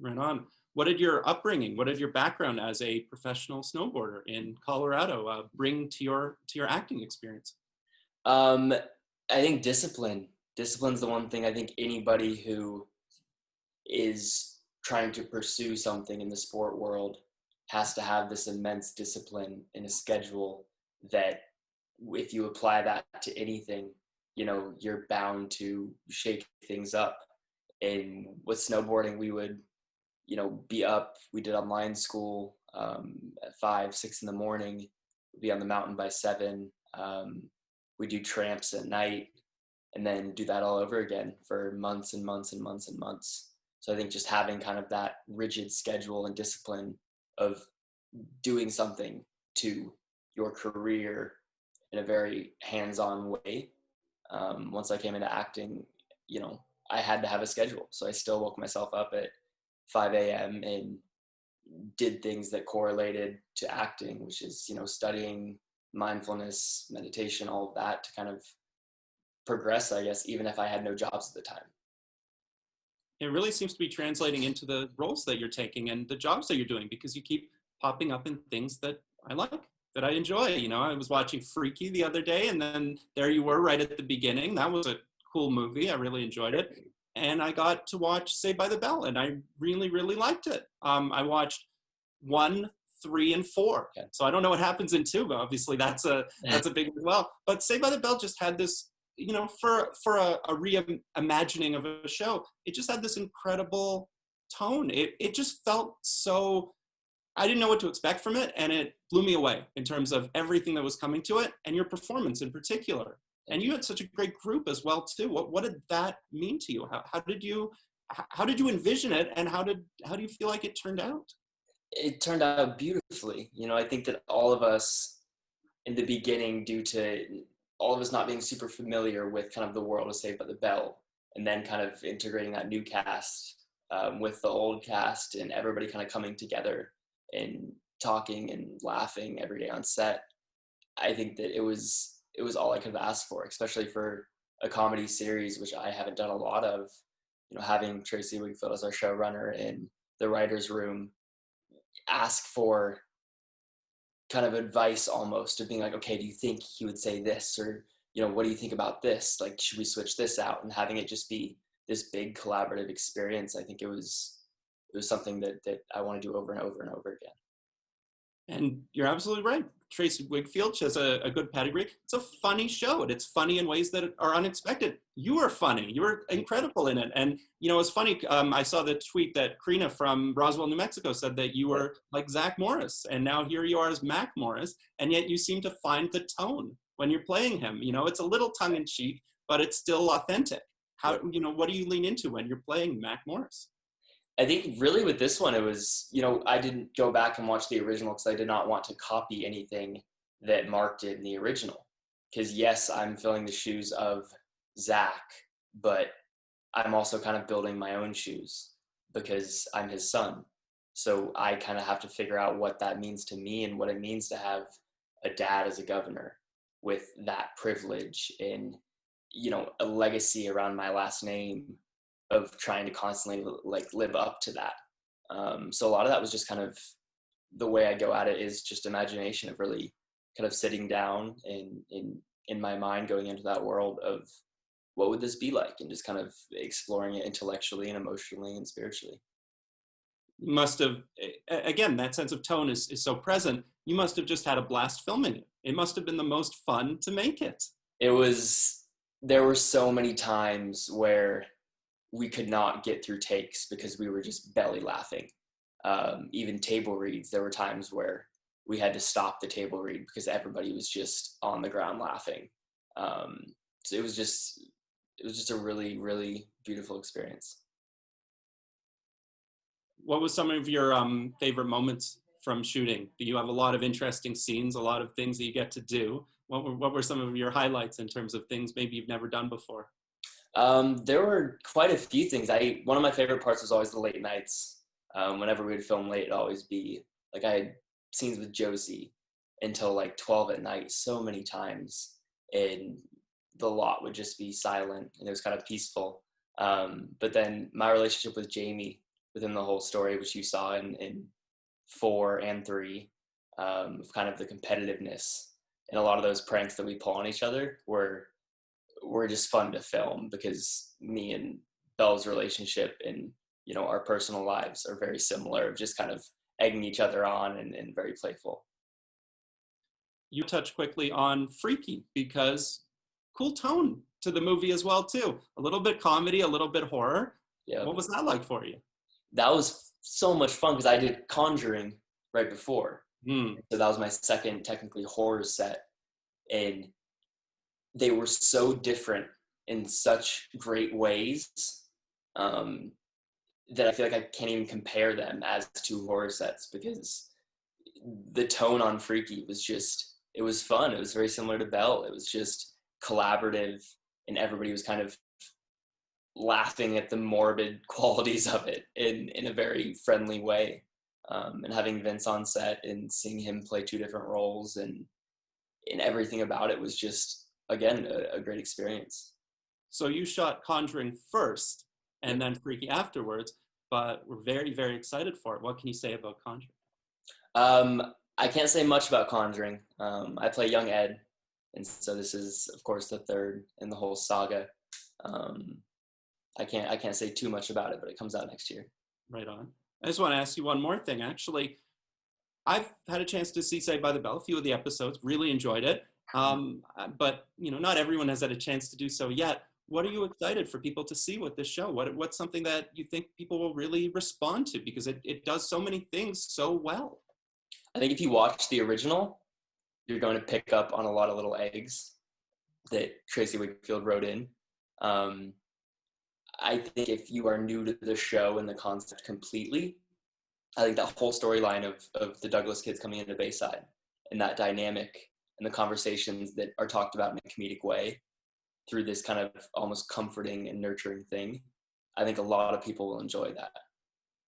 Right on. What did your upbringing, what did your background as a professional snowboarder in Colorado bring to your acting experience? Um, I think discipline. Discipline's the one thing I think anybody who is trying to pursue something in the sport world has to have this immense discipline in a schedule that if you apply that to anything, you're bound to shake things up. And with snowboarding, we would, be up. We did online school at 5, 6 in the morning. We'd be on the mountain by 7. We do tramps at night, and then do that all over again for months and months and months and months. So I think just having kind of that rigid schedule and discipline of doing something to your career in a very hands-on way. Once I came into acting, I had to have a schedule. So I still woke myself up at 5 a.m. and did things that correlated to acting, which is, studying mindfulness, meditation, all of that to kind of progress, I guess, even if I had no jobs at the time. It really seems to be translating into the roles that you're taking and the jobs that you're doing, because you keep popping up in things that I like, that I enjoy. I was watching Freaky the other day, and then there you were right at the beginning. That was a cool movie. I really enjoyed it. And I got to watch Saved by the Bell, and I really, really liked it. I watched 1, 3, and 4. Yeah. So I don't know what happens in 2, but obviously that's a big one as well. But Saved by the Bell just had this, for a reimagining of a show, it just had this incredible tone. It just felt so, I didn't know what to expect from it, and it blew me away in terms of everything that was coming to it, and your performance in particular. And you had such a great group as well too. What did that mean to you? How did you envision it, and how do you feel like it turned out? It turned out beautifully. I think that all of us in the beginning, due to all of us not being super familiar with kind of the world of Saved by the Bell, and then kind of integrating that new cast with the old cast, and everybody kind of coming together and talking and laughing every day on set. I think that it was all I could have asked for, especially for a comedy series, which I haven't done a lot of. Having Tracy Wigfield as our showrunner in the writer's room ask for kind of advice, almost, of being like, okay, do you think he would say this? Or, what do you think about this? Like, should we switch this out? And having it just be this big collaborative experience, I think it was something that I want to do over and over and over again. And you're absolutely right. Tracy Wigfield, she has a good pedigree. It's a funny show, and it's funny in ways that are unexpected. You were funny. You were incredible in it. And, it's funny. I saw the tweet that Karina from Roswell, New Mexico said that you were like Zack Morris, and now here you are as Mac Morris, and yet you seem to find the tone when you're playing him. It's a little tongue-in-cheek, but it's still authentic. What do you lean into when you're playing Mac Morris? I think really with this one, it was, I didn't go back and watch the original because I did not want to copy anything that Mark did in the original. Because yes, I'm filling the shoes of Zach, but I'm also kind of building my own shoes because I'm his son. So I kind of have to figure out what that means to me and what it means to have a dad as a governor with that privilege and, a legacy around my last name of trying to constantly live up to that. So a lot of that was just kind of the way I go at it, is just imagination of really kind of sitting down and in my mind going into that world of what would this be like, and just kind of exploring it intellectually and emotionally and spiritually. You must have, again, that sense of tone is so present. You must have just had a blast filming it. It must have been the most fun to make it. There were so many times where we could not get through takes because we were just belly laughing. Even table reads, there were times where we had to stop the table read because everybody was just on the ground laughing. So it was just a really, really beautiful experience. What was some of your favorite moments from shooting? Do you have a lot of interesting scenes, a lot of things that you get to do? What were some of your highlights in terms of things maybe you've never done before? There were quite a few things. One of my favorite parts was always the late nights. Whenever we would film late, it'd always be like I had scenes with Josie until like 12 at night so many times, and the lot would just be silent and it was kind of peaceful. But then my relationship with Jamie within the whole story, which you saw in 4 and 3, of kind of the competitiveness. And a lot of those pranks that we pull on each other were just fun to film, because me and Belle's relationship and, you know, our personal lives are very similar, of just kind of egging each other on and very playful. You touch quickly on Freaky, because cool tone to the movie as well too. A little bit comedy, a little bit horror. Yeah. What was that like for you? That was so much fun, because I did Conjuring right before. So that was my second technically horror set, and they were so different in such great ways, that I feel like I can't even compare them as two horror sets, because the tone on Freaky was just, it was fun. It was very similar to Belle. It was just collaborative, and everybody was kind of laughing at the morbid qualities of it in a very friendly way. And having Vince on set and seeing him play 2 different roles, and everything about it was just, again, a great experience. So you shot Conjuring first and then Freaky afterwards, but we're very, very excited for it. What can you say about Conjuring? I can't say much about Conjuring. I play young Ed, and so this is, of course, the 3rd in the whole saga. I can't say too much about it, but it comes out next year. Right on. I just want to ask you one more thing. Actually, I've had a chance to see Saved by the Bell, a few of the episodes, really enjoyed it. But, you know, not everyone has had a chance to do so yet. What are you excited for people to see with this show? What's something that you think people will really respond to? Because it does so many things so well. I think if you watch the original, you're going to pick up on a lot of little eggs that Tracy Wakefield wrote in. I think if you are new to the show and the concept completely, I think that whole storyline of the Douglas kids coming into Bayside, and that dynamic and the conversations that are talked about in a comedic way through this kind of almost comforting and nurturing thing, I think a lot of people will enjoy that.